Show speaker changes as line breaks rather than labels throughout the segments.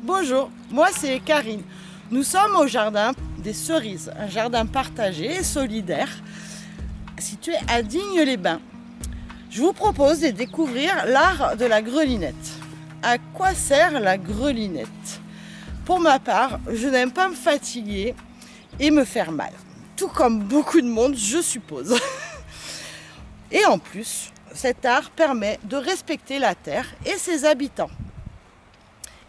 Bonjour, moi c'est Karine. Nous sommes au jardin des Cerises, un jardin partagé et solidaire situé à Digne-les-Bains. Je vous propose de découvrir l'art de la grelinette. À quoi sert la grelinette? Pour ma part, je n'aime pas me fatiguer et me faire mal. Tout comme beaucoup de monde, je suppose. Et en plus, cet art permet de respecter la terre et ses habitants.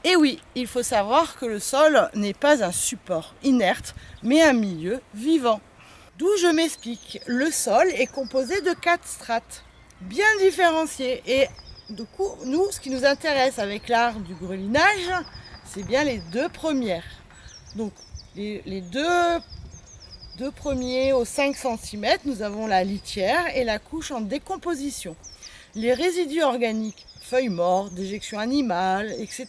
Et oui, il faut savoir que le sol n'est pas un support inerte, mais un milieu vivant. D'où je m'explique, le sol est composé de 4 strates, bien différenciées. Et du coup, nous, ce qui nous intéresse avec l'art du grelinage, c'est bien les 2 premières. Donc, les deux premiers aux 5 cm, nous avons la litière et la couche en décomposition. Les résidus organiques, feuilles mortes, déjections animales, etc.,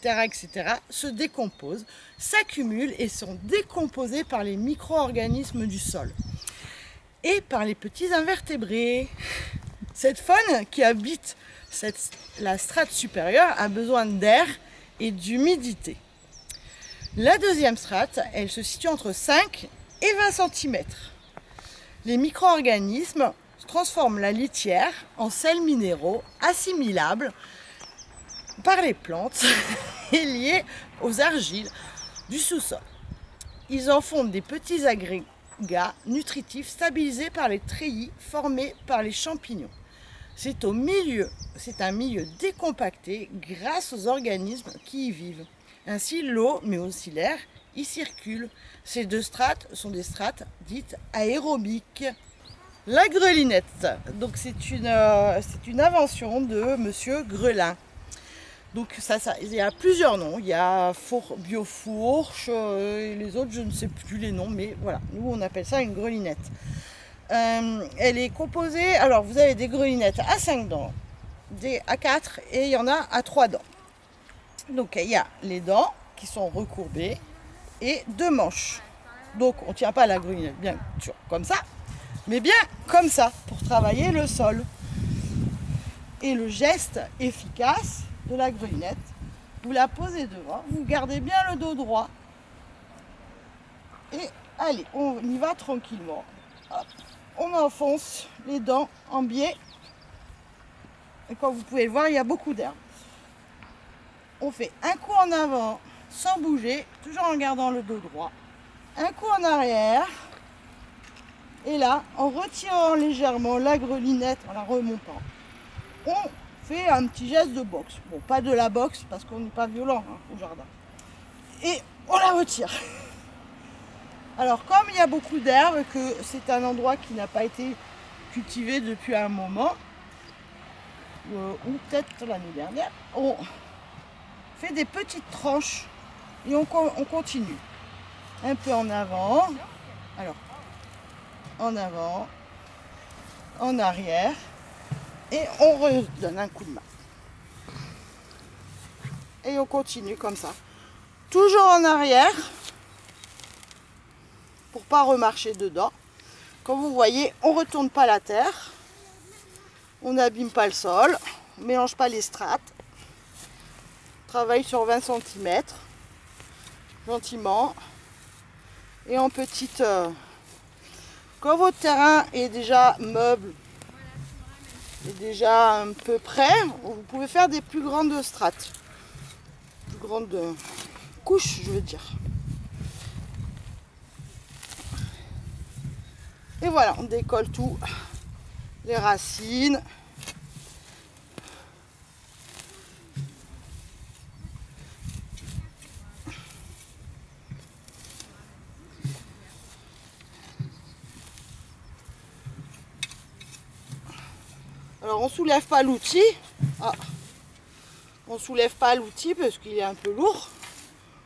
se décomposent, s'accumulent et sont décomposés par les micro-organismes du sol et par les petits invertébrés. Cette faune qui habite la strate supérieure a besoin d'air et d'humidité. La deuxième strate, elle se situe entre 5 et 20 cm. Les micro-organismes transforment la litière en sels minéraux assimilables par les plantes et liés aux argiles du sous-sol. Ils en font des petits agrégats nutritifs stabilisés par les treillis formés par les champignons. C'est un milieu décompacté grâce aux organismes qui y vivent. Ainsi, l'eau, mais aussi l'air, y circulent. Ces 2 strates sont des strates dites aérobiques. La grelinette, donc c'est une invention de Monsieur Grelin. Donc il y a plusieurs noms, il y a biofourche, et les autres je ne sais plus les noms, mais voilà, nous on appelle ça une grelinette. Elle est composée, alors vous avez des grelinettes à 5 dents, des à 4 et il y en a à 3 dents. Donc il y a les dents qui sont recourbées et 2 manches. Donc on ne tient pas la grelinette bien sûr comme ça, mais bien comme ça pour travailler le sol. Et le geste efficace de la grelinette, vous la posez devant, vous gardez bien le dos droit et allez, on y va tranquillement. Hop. On enfonce les dents en biais et comme vous pouvez le voir, il y a beaucoup d'herbe. On fait un coup en avant sans bouger, toujours en gardant le dos droit, un coup en arrière et là, en retirant légèrement la grelinette, en la remontant, on fait un petit geste de boxe. Bon, pas de la boxe parce qu'on n'est pas violent au jardin. Et on la retire. Alors, comme il y a beaucoup d'herbe, que c'est un endroit qui n'a pas été cultivé depuis un moment, ou peut-être l'année dernière, on fait des petites tranches et on continue. Un peu en avant, alors en avant, en arrière, et on redonne un coup de main. Et on continue comme ça. Toujours en arrière, pour ne pas remarcher dedans. Comme vous voyez, on ne retourne pas la terre, on n'abîme pas le sol, on ne mélange pas les strates. On travaille sur 20 cm, gentiment, et en petite... Quand votre terrain est déjà meuble, est déjà un peu prêt, vous pouvez faire des plus grandes strates, plus grandes couches, je veux dire. Et voilà, on décolle tout, les racines. Alors on ne soulève pas l'outil. Ah. On ne soulève pas l'outil parce qu'il est un peu lourd.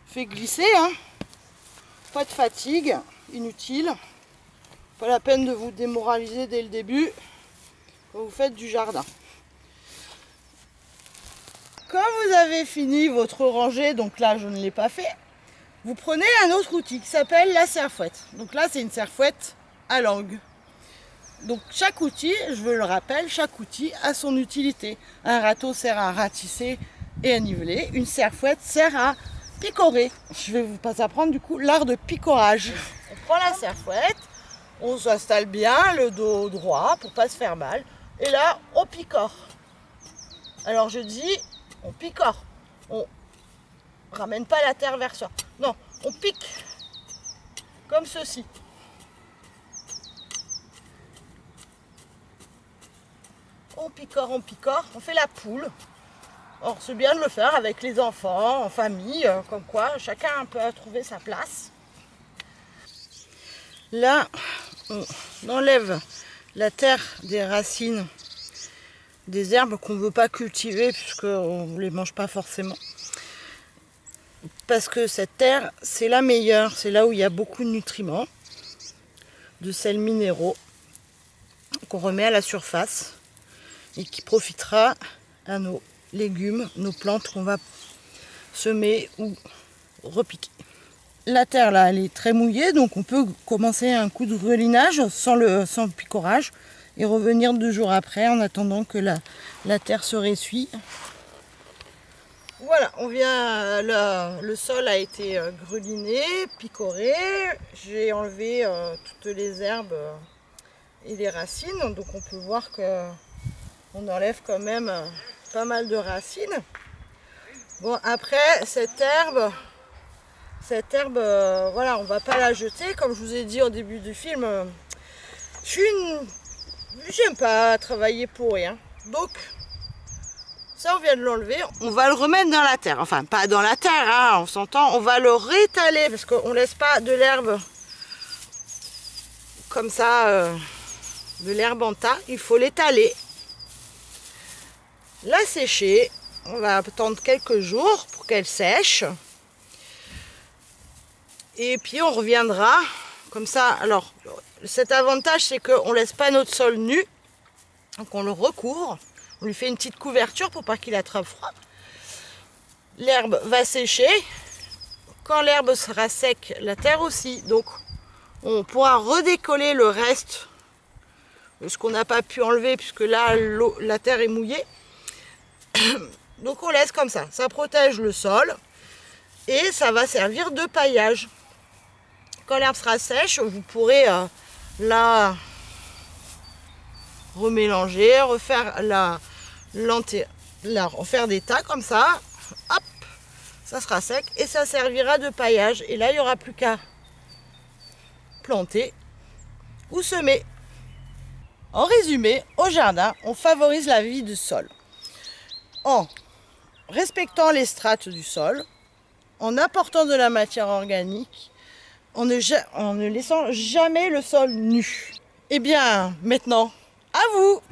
On fait glisser, hein. Pas de fatigue, inutile. Pas la peine de vous démoraliser dès le début quand vous faites du jardin. Quand vous avez fini votre rangée, donc là je ne l'ai pas fait, vous prenez un autre outil qui s'appelle la serfouette. Donc là c'est une serfouette à langue. Donc chaque outil, je le rappelle, chaque outil a son utilité. Un râteau sert à ratisser et à niveler. Une serfouette sert à picorer. Je vais vous apprendre du coup l'art de picorage. On prend la serfouette, on s'installe bien, le dos droit pour pas se faire mal. Et là, on picore. Alors je dis, on picore. On ramène pas la terre vers soi. Non, on pique. Comme ceci. On picore, on fait la poule. Or, c'est bien de le faire avec les enfants, en famille, comme quoi chacun peut trouver sa place. Là, on enlève la terre des racines des herbes qu'on ne veut pas cultiver puisqu'on ne les mange pas forcément. Parce que cette terre, c'est la meilleure, c'est là où il y a beaucoup de nutriments, de sels minéraux qu'on remet à la surface et qui profitera à nos légumes, nos plantes qu'on va semer ou repiquer. La terre là, elle est très mouillée, donc on peut commencer un coup de grelinage sans le picorage et revenir 2 jours après en attendant que la terre se ressuie. Voilà, on vient, le sol a été greliné, picoré, j'ai enlevé toutes les herbes et les racines, donc on peut voir que on enlève quand même pas mal de racines. Bon, après cette herbe, voilà, on va pas la jeter, comme je vous ai dit au début du film. J'aime pas travailler pour rien, donc ça on vient de l'enlever, on va le remettre dans la terre, enfin pas dans la terre, hein, on s'entend, on va le rétaler parce qu'on laisse pas de l'herbe comme ça, de l'herbe en tas, il faut l'étaler. La sécher, on va attendre quelques jours pour qu'elle sèche. Et puis on reviendra comme ça. Alors cet avantage c'est qu'on ne laisse pas notre sol nu. Donc on le recouvre. On lui fait une petite couverture pour pas qu'il attrape froid. L'herbe va sécher. Quand l'herbe sera sec, la terre aussi. Donc on pourra redécoller le reste de ce qu'on n'a pas pu enlever puisque là la terre est mouillée. Donc on laisse comme ça, ça protège le sol et ça va servir de paillage. Quand l'herbe sera sèche, vous pourrez la remélanger, refaire refaire des tas comme ça. Hop, ça sera sec et ça servira de paillage. Et là, il n'y aura plus qu'à planter ou semer. En résumé, au jardin, on favorise la vie du sol en respectant les strates du sol, en apportant de la matière organique, en ne laissant jamais le sol nu. Eh bien, maintenant, à vous!